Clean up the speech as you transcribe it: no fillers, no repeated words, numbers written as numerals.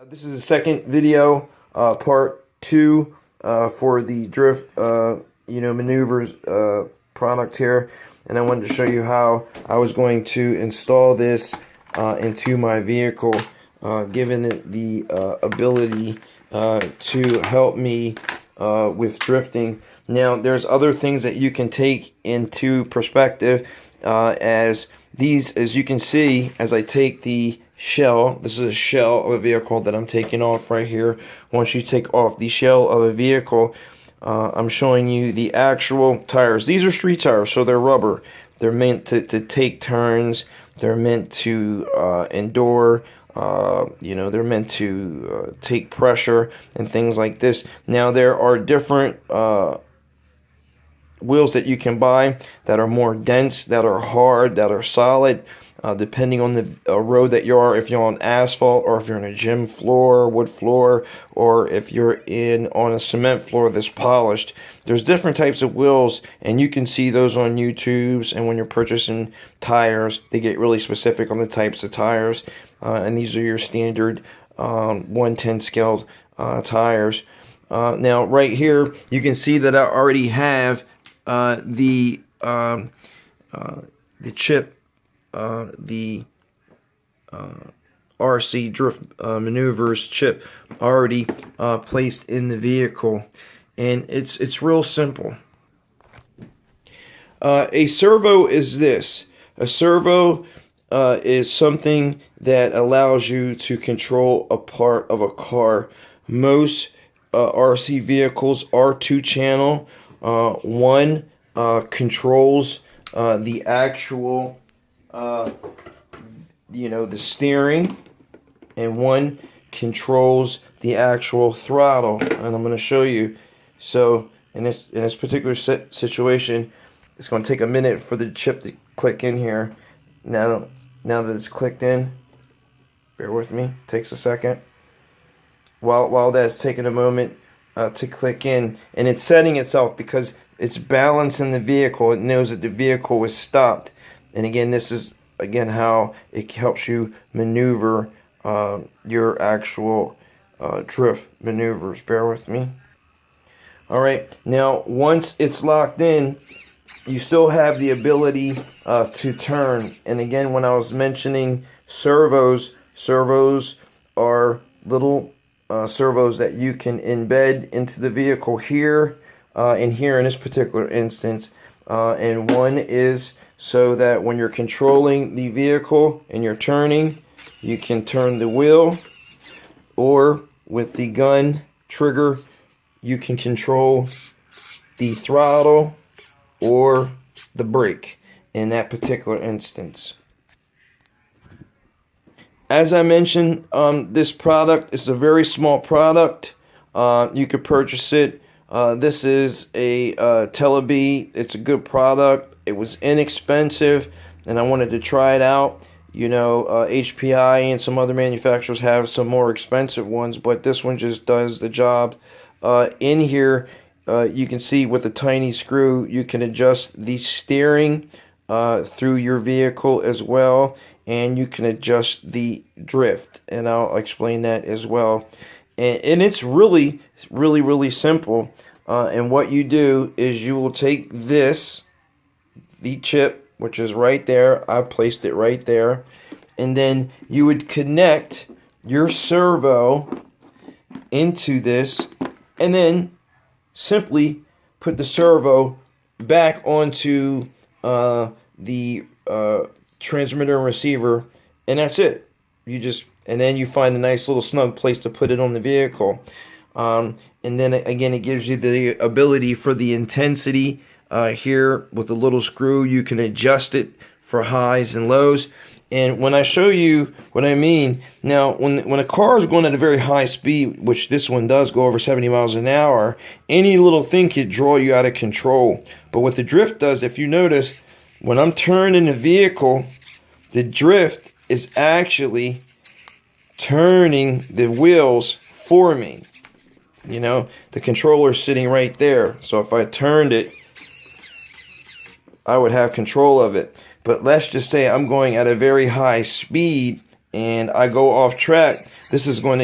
This is the second video, part 2, for the drift, maneuvers product here, and I wanted to show you how I was going to install this into my vehicle, given it the ability to help me with drifting. Now, there's other things that you can take into perspective, as you can see, as I take the shell. This is a shell of a vehicle that I'm taking off right here. Once you take off the shell of a vehicle, I'm showing you the actual tires. These are street tires, so they're rubber. They're meant to take turns. They're meant to endure. They're meant to take pressure and things like this. Now, there are different wheels that you can buy that are more dense, that are hard, that are solid, depending on the road that you are. If you're on asphalt, or if you're on a gym floor, wood floor, or if you're on a cement floor that's polished. There's different types of wheels, and you can see those on YouTube's. And when you're purchasing tires, they get really specific on the types of tires, and these are your standard 110 scale tires. Now, right here, you can see that I already have the chip, the RC Drift Maneuvers chip already placed in the vehicle, and it's real simple. A servo is this. A servo is something that allows you to control a part of a car. Most RC vehicles are 2-channel. One controls the actual the steering, and one controls the actual throttle, and I'm going to show you. So in this particular situation, it's going to take a minute for the chip to click in here. Now that it's clicked in, bear with me, it takes a second. While that's taking a moment to click in, and it's setting itself because it's balancing the vehicle. It knows that the vehicle was stopped. And again, this is how it helps you maneuver your actual drift maneuvers. Bear with me. Alright, now once it's locked in, you still have the ability to turn. And again, when I was mentioning servos are little servos that you can embed into the vehicle here and here in this particular instance. And one is so that when you're controlling the vehicle and you're turning, you can turn the wheel, or with the gun trigger, you can control the throttle or the brake in that particular instance. As I mentioned, this product is a very small product. You could purchase it. This is a Telebee. It's a good product. It was inexpensive, and I wanted to try it out. HPI and some other manufacturers have some more expensive ones, but this one just does the job. In here, you can see with a tiny screw, you can adjust the steering through your vehicle as well, and you can adjust the drift, and I'll explain that as well. And it's really simple. And what you do is you will take the chip, which is right there. I placed it right there. And then you would connect your servo into this, and then simply put the servo back onto the transmitter and receiver, and that's it. And then you find a nice little snug place to put it on the vehicle. And then again, it gives you the ability for the intensity. Here with a little screw, you can adjust it for highs and lows. And when I show you what I mean, now when a car is going at a very high speed, which this one does go over 70 miles an hour, any little thing could draw you out of control. But what the drift does, if you notice, when I'm turning the vehicle, the drift is actually turning the wheels for me. The controller is sitting right there. So if I turned it, I would have control of it. But let's just say I'm going at a very high speed and I go off track. This is going to